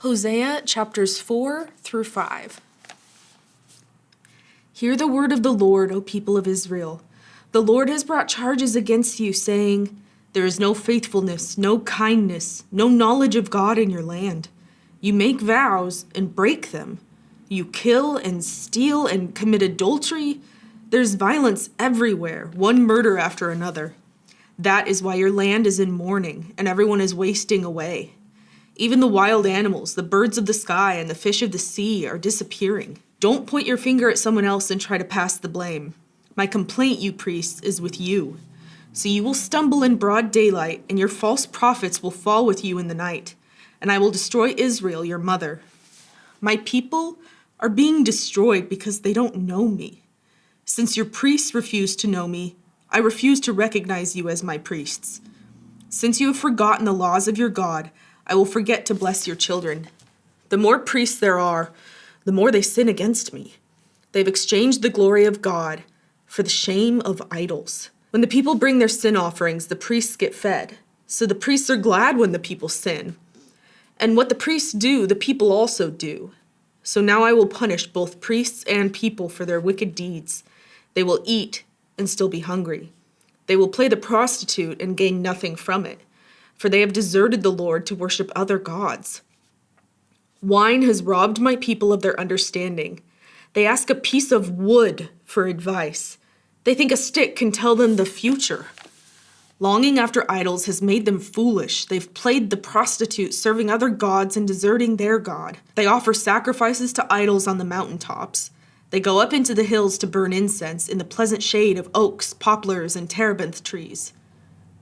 Hosea chapters 4 through 5. Hear the word of the Lord, O people of Israel. The Lord has brought charges against you, saying, there is no faithfulness, no kindness, no knowledge of God in your land. You make vows and break them. You kill and steal and commit adultery. There's violence everywhere, one murder after another. That is why your land is in mourning, and everyone is wasting away. Even the wild animals, the birds of the sky, and the fish of the sea are disappearing. Don't point your finger at someone else and try to pass the blame. My complaint, you priests, is with you. So you will stumble in broad daylight, and your false prophets will fall with you in the night, and I will destroy Israel, your mother. My people are being destroyed because they don't know me. Since your priests refuse to know me, I refuse to recognize you as my priests. Since you have forgotten the laws of your God, I will forget to bless your children. The more priests there are, the more they sin against me. They've exchanged the glory of God for the shame of idols. When the people bring their sin offerings, the priests get fed. So the priests are glad when the people sin. And what the priests do, the people also do. So now I will punish both priests and people for their wicked deeds. They will eat and still be hungry. They will play the prostitute and gain nothing from it, for they have deserted the Lord to worship other gods. Wine has robbed my people of their understanding. They ask a piece of wood for advice. They think a stick can tell them the future. Longing after idols has made them foolish. They've played the prostitute, serving other gods and deserting their God. They offer sacrifices to idols on the mountaintops. They go up into the hills to burn incense in the pleasant shade of oaks, poplars, and terebinth trees.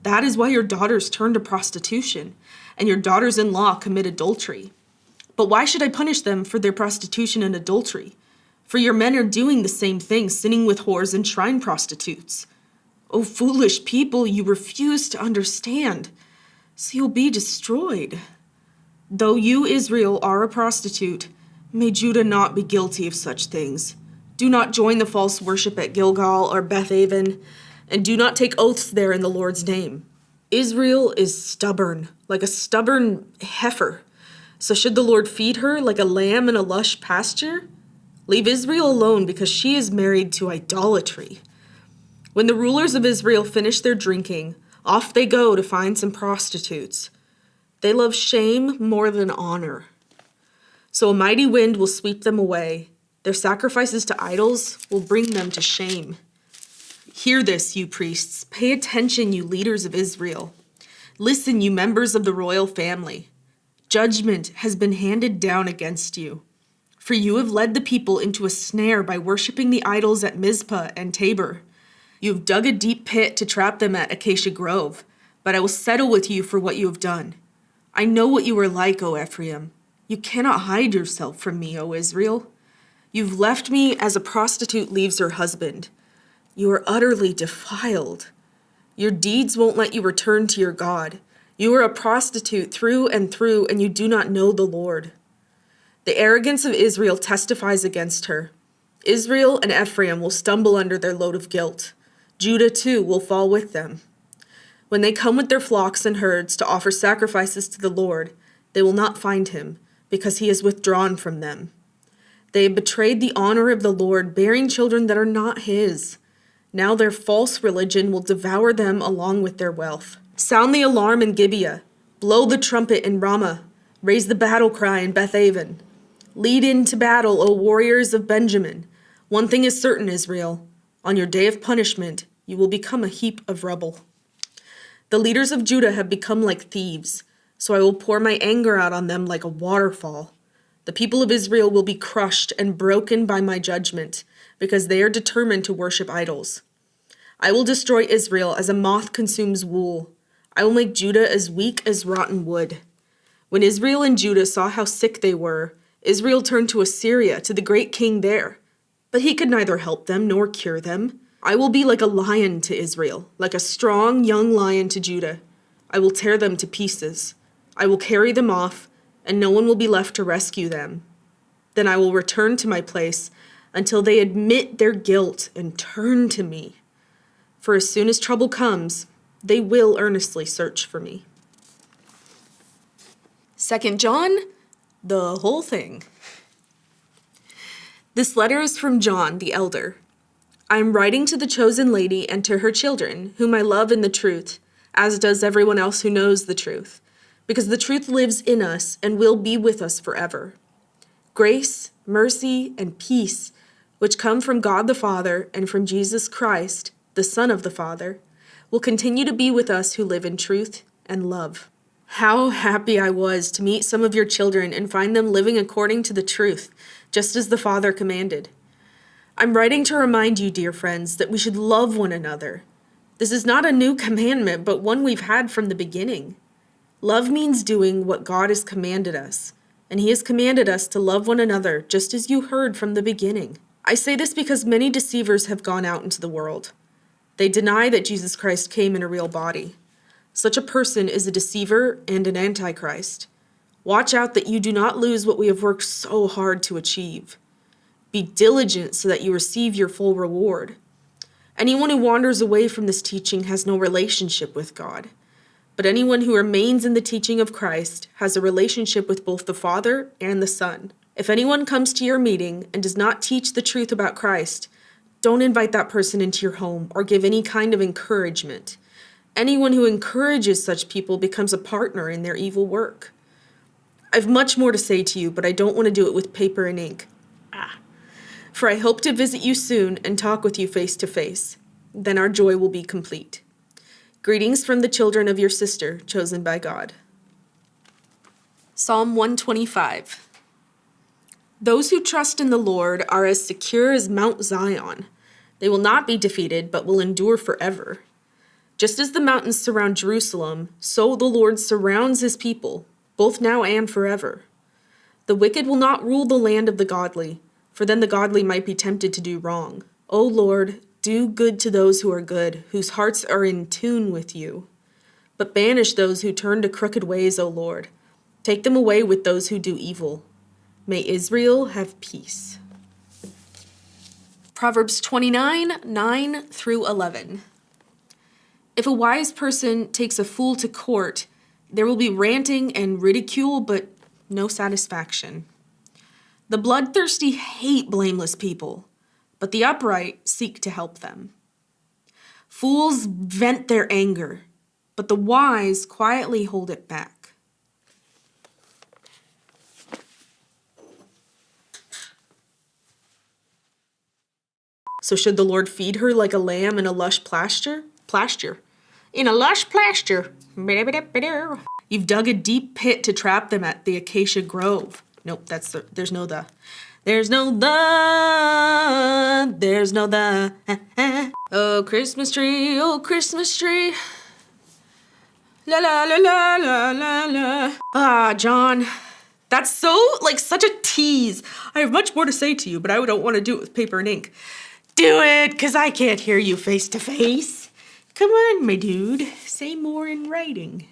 That is why your daughters turn to prostitution, and your daughters-in-law commit adultery. But why should I punish them for their prostitution and adultery? For your men are doing the same thing, sinning with whores and shrine prostitutes. O foolish people, you refuse to understand, so you'll be destroyed. Though you, Israel, are a prostitute, may Judah not be guilty of such things. Do not join the false worship at Gilgal or Beth-aven, and do not take oaths there in the Lord's name. Israel is stubborn, like a stubborn heifer. So should the Lord feed her like a lamb in a lush pasture? Leave Israel alone because she is married to idolatry. When the rulers of Israel finish their drinking, off they go to find some prostitutes. They love shame more than honor. So a mighty wind will sweep them away. Their sacrifices to idols will bring them to shame. Hear this, you priests. Pay attention, you leaders of Israel. Listen, you members of the royal family. Judgment has been handed down against you. For you have led the people into a snare by worshiping the idols at Mizpah and Tabor. You have dug a deep pit to trap them at Acacia Grove, but I will settle with you for what you have done. I know what you are like, O Ephraim. You cannot hide yourself from me, O Israel. You've left me as a prostitute leaves her husband. You are utterly defiled. Your deeds won't let you return to your God. You are a prostitute through, and you do not know the Lord. The arrogance of Israel testifies against her. Israel and Ephraim will stumble under their load of guilt. Judah, too, will fall with them. When they come with their flocks and herds to offer sacrifices to the Lord, they will not find him, because he is withdrawn from them. They have betrayed the honor of the Lord, bearing children that are not his. Now their false religion will devour them along with their wealth. Sound the alarm in Gibeah. Blow the trumpet in Ramah. Raise the battle cry in Beth-aven. Lead into battle, O warriors of Benjamin. One thing is certain, Israel. On your day of punishment, you will become a heap of rubble. The leaders of Judah have become like thieves, so I will pour my anger out on them like a waterfall. The people of Israel will be crushed and broken by my judgment, because they are determined to worship idols. I will destroy Israel as a moth consumes wool. I will make Judah as weak as rotten wood. When Israel and Judah saw how sick they were, Israel turned to Assyria, to the great king there. But he could neither help them nor cure them. I will be like a lion to Israel, like a strong young lion to Judah. I will tear them to pieces. I will carry them off, and no one will be left to rescue them. Then I will return to my place until they admit their guilt and turn to me. For as soon as trouble comes, they will earnestly search for me. 2 John The whole thing. This letter is from John, the elder. I am writing to the chosen lady and to her children, whom I love in the truth, as does everyone else who knows the truth, because the truth lives in us and will be with us forever. Grace, mercy, and peace, which come from God the Father and from Jesus Christ, the Son of the Father, will continue to be with us who live in truth and love. How happy I was to meet some of your children and find them living according to the truth, just as the Father commanded. I'm writing to remind you, dear friends, that we should love one another. This is not a new commandment, but one we've had from the beginning. Love means doing what God has commanded us, and He has commanded us to love one another, just as you heard from the beginning. I say this because many deceivers have gone out into the world. They deny that Jesus Christ came in a real body. Such a person is a deceiver and an antichrist. Watch out that you do not lose what we have worked so hard to achieve. Be diligent so that you receive your full reward. Anyone who wanders away from this teaching has no relationship with God. But anyone who remains in the teaching of Christ has a relationship with both the Father and the Son. If anyone comes to your meeting and does not teach the truth about Christ, don't invite that person into your home or give any kind of encouragement. Anyone who encourages such people becomes a partner in their evil work. I've much more to say to you, but I don't want to do it with paper and ink. For I hope to visit you soon and talk with you face to face. Then our joy will be complete. Greetings from the children of your sister, chosen by God. Psalm 125. Those who trust in the Lord are as secure as Mount Zion. They will not be defeated, but will endure forever. Just as the mountains surround Jerusalem, so the Lord surrounds his people, both now and forever. The wicked will not rule the land of the godly, for then the godly might be tempted to do wrong. O Lord, do good to those who are good, whose hearts are in tune with you. But banish those who turn to crooked ways, O Lord. Take them away with those who do evil. May Israel have peace. Proverbs 29, 9 through 11. If a wise person takes a fool to court, there will be ranting and ridicule, but no satisfaction. The bloodthirsty hate blameless people, but the upright seek to help them. Fools vent their anger, but the wise quietly hold it back. So should the Lord feed her like a lamb in a lush pasture? In a lush pasture. You've dug a deep pit to trap them at the acacia grove. Nope, there's no the. Oh, Christmas tree, la la la la la la la. Ah, John, that's such a tease. I have much more to say to you, but I don't want to do it with paper and ink. Do it, because I can't hear you face to face. Come on, my dude, say more in writing.